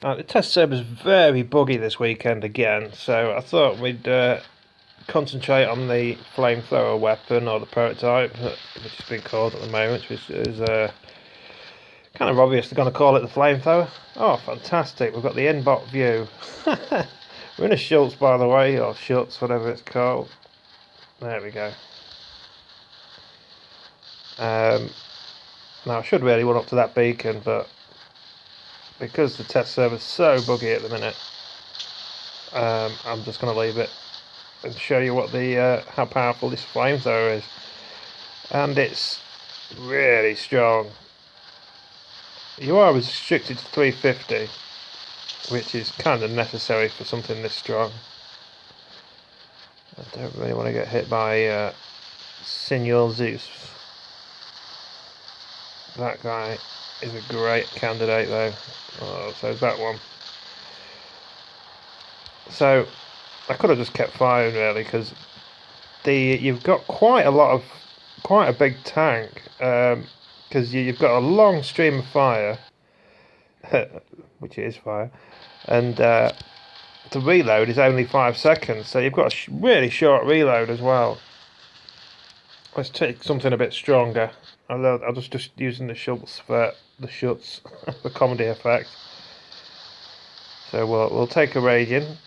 The test server's very buggy this weekend again, so I thought we'd concentrate on the Flamethrower weapon, or the prototype, which has been called at the moment, which is kind of obvious they're going to call it the Flamethrower. Oh, fantastic, we've got the in-bot view. We're in a sheilds, by the way, or shuts, whatever it's called. There we go. Now I should really run up to that beacon, but because the test server's so buggy at the minute, I'm just going to leave it and show you what the how powerful this flamethrower is. And it's really strong. You are restricted to 350, which is kind of necessary for something this strong. I don't really want to get hit by Senor Zeus. That guy is a great candidate though. Oh, so is that one. So I could have just kept firing really, because you've got quite a big tank, because you've got a long stream of fire, which is fire, and the reload is only 5 seconds, so you've got a really short reload as well. Let's take something a bit stronger. I'll just using the shuts for the comedy effect. So we'll take a radiant,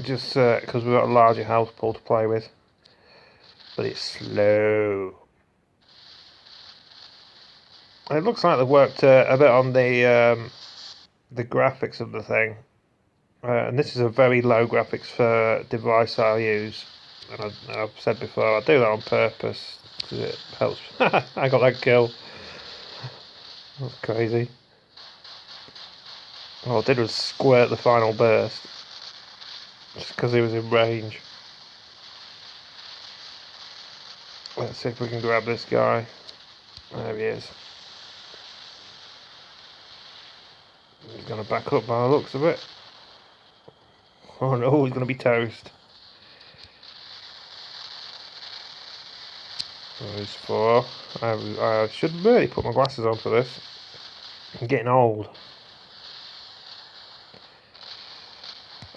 just because we've got a larger health pool to play with, but it's slow. It looks like they've worked a bit on the graphics of the thing, and this is a very low graphics for device I'll use. And I've said before, I do that on purpose because it helps. I got that kill. That's crazy. All I did was squirt the final burst, just because he was in range. Let's see if we can grab this guy. There he is. He's going to back up by the looks of it. Oh no, he's going to be toast. There's 4. I should really put my glasses on for this. I'm getting old.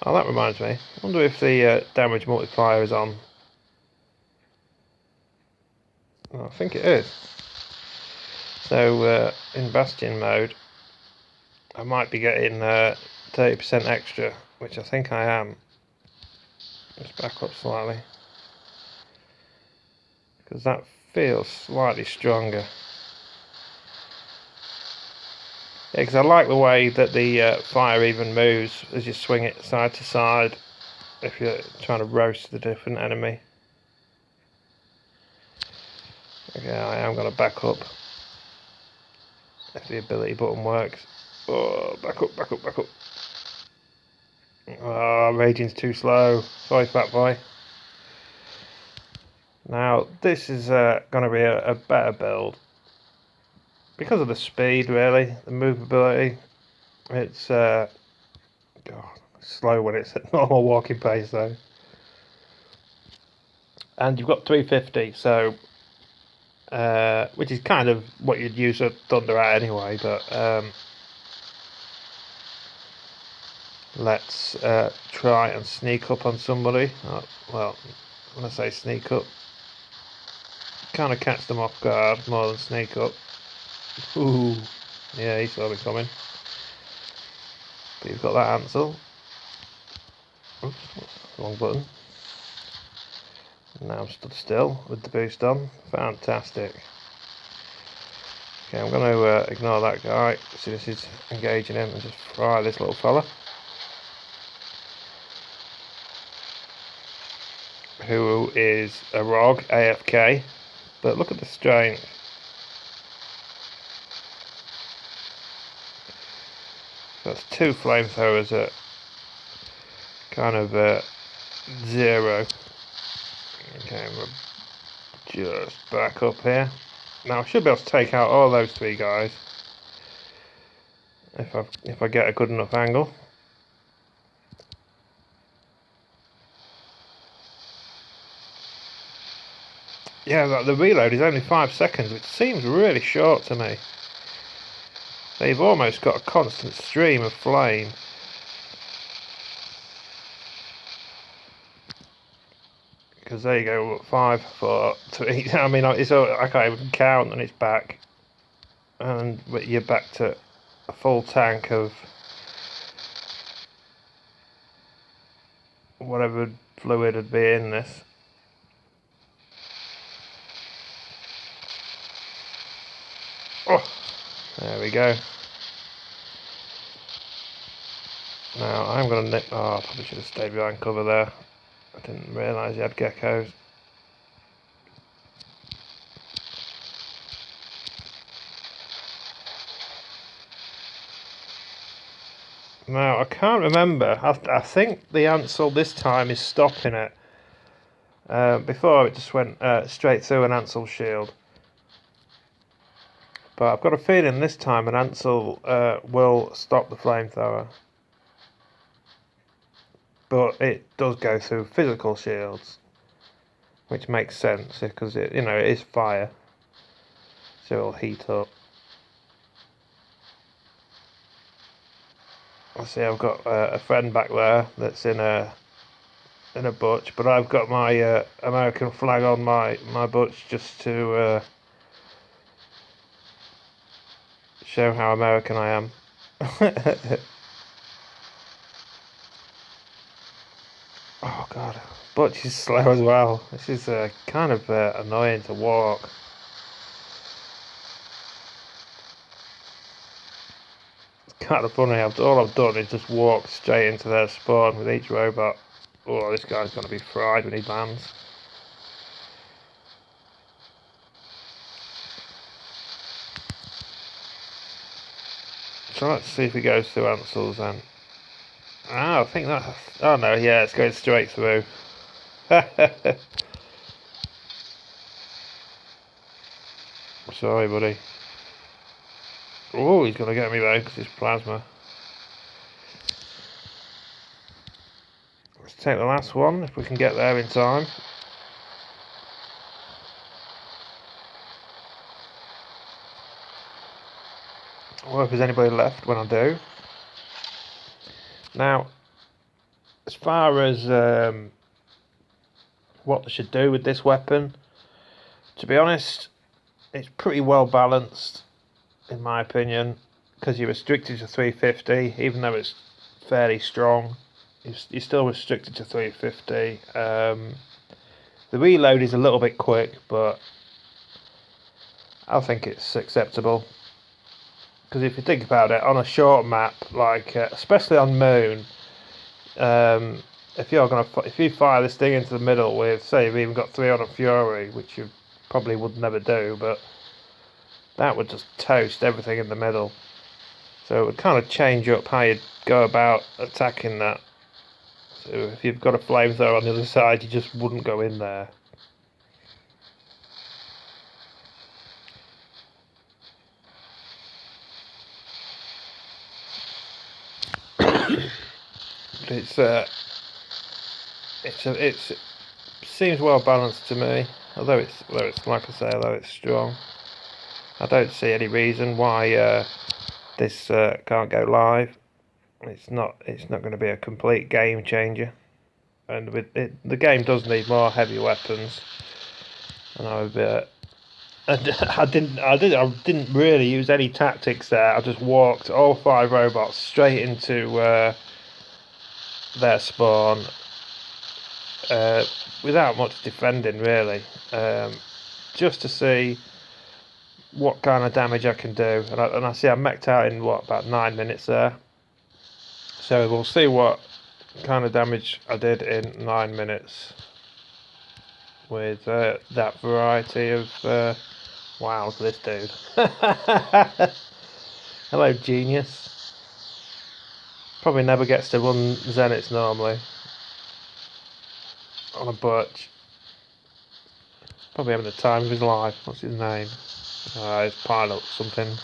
Oh, that reminds me. I wonder if the damage multiplier is on. Oh, I think it is. So in Bastion mode, I might be getting 30% extra, which I think I am. Just back up slightly, because that feels slightly stronger. Yeah, because I like the way that the fire even moves as you swing it side to side if you're trying to roast the different enemy. Okay, I am going to back up if the ability button works. Oh, back up, back up, back up. Oh, raging's too slow. Sorry, fat boy. Now, this is going to be a better build. Because of the speed, really, the movability. It's slow when it's at normal walking pace, though. And you've got 350, so which is kind of what you'd use a Thunder at anyway. But let's try and sneak up on somebody. Oh, well, when I say sneak up, kind of catch them off guard more than sneak up. Ooh, yeah, he saw me coming. But you've got that Ancile. Oops, wrong button. Now I'm stood still with the boost on. Fantastic. Okay, I'm going to ignore that guy as soon as he's engaging him and just fry this little fella, who is a ROG AFK. But look at the strength. That's 2 flamethrowers at kind of 0. Okay, we'll just back up here. Now I should be able to take out all those 3 guys if I get a good enough angle. Yeah, the reload is only 5 seconds, which seems really short to me. They've almost got a constant stream of flame. Because there you go, 5, 4, 3. I mean, it's all, I can't even count, and it's back. And you're back to a full tank of whatever fluid would be in this. Oh, there we go. Now I'm going to nick. Oh, I probably should have stayed behind cover there. I didn't realise you had geckos. Now I can't remember. I think the Ancile this time is stopping it. Before it just went straight through an Ancile shield. But I've got a feeling this time an Ancile will stop the flamethrower. But it does go through physical shields, which makes sense because it is fire, so it'll heat up. I see I've got a friend back there that's in a butch, but I've got my American flag on my butch just to show how American I am. Oh god, butch is slow as well. This is kind of annoying to walk. It's kind of funny. All I've done is just walk straight into their spawn with each robot. Oh, this guy's going to be fried when he lands. So let's see if he goes through Anciles then. Ah, I think that. Oh no, yeah, it's going straight through. Sorry, buddy. Oh, he's going to get me though because it's plasma. Let's take the last one if we can get there in time. Or if there's anybody left when I do. Now, as far as what they should do with this weapon, to be honest, it's pretty well balanced in my opinion, because you're restricted to 350, even though it's fairly strong. You're still restricted to 350. The reload is a little bit quick, but I think it's acceptable. Because if you think about it, on a short map, like especially on Moon, if you fire this thing into the middle with, say, you've even got 300 Fury, which you probably would never do, but that would just toast everything in the middle. So it would kind of change up how you'd go about attacking that. So if you've got a flamethrower on the other side, you just wouldn't go in there. It seems well balanced to me. Although it's like I say, although it's strong, I don't see any reason why this can't go live. It's not going to be a complete game changer, and with it, the game does need more heavy weapons. And I didn't really use any tactics there. I just walked all 5 robots straight into their spawn without much defending, really, just to see what kind of damage I can do. And I see I mech'd out in about 9 minutes there. So we'll see what kind of damage I did in 9 minutes with that variety of. Wow, look at this dude. Hello, genius. Probably never gets to run Zeniths normally. On a butch. Probably having the time of his life. What's his name? His pilot something.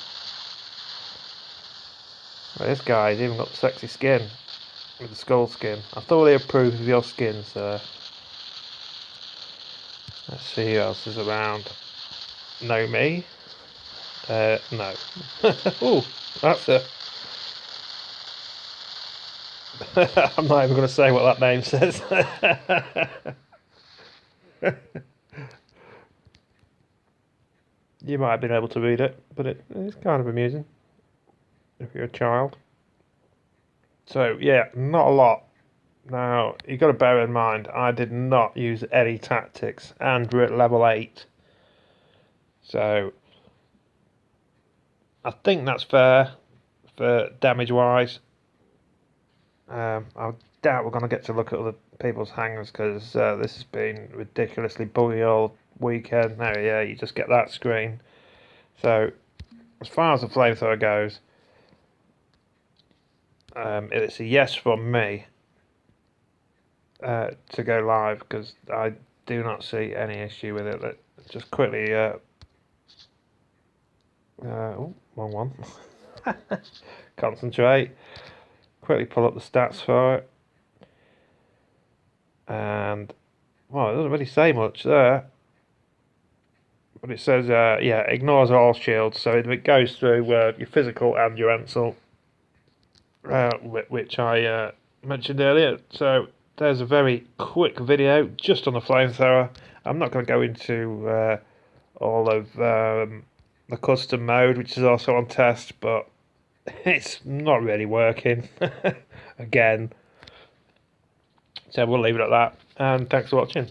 Well, this guy's even got sexy skin. With the skull skin. I thoroughly approve of your skin, sir. Let's see who else is around. Know me? No. Ooh, That's a... I'm not even going to say what that name says. You might have been able to read it, but it's kind of amusing if you're a child. So yeah, not a lot. Now, you've got to bear in mind, I did not use any tactics, and we're at level 8. So, I think that's fair for damage-wise. I doubt we're going to get to look at other people's hangers, because this has been ridiculously buggy all weekend. Now, yeah, you just get that screen. So, as far as the flamethrower goes, it's a yes from me. To go live, because I do not see any issue with it. Let's just quickly oh, wrong one. Concentrate. Quickly pull up the stats for it, and well, it doesn't really say much there, but it says yeah, ignores all shields, so it goes through your physical and your Ancile, which I mentioned earlier. So there's a very quick video just on the flamethrower. I'm not going to go into all of the custom mode, which is also on test, but it's not really working again. So we'll leave it at that, and thanks for watching.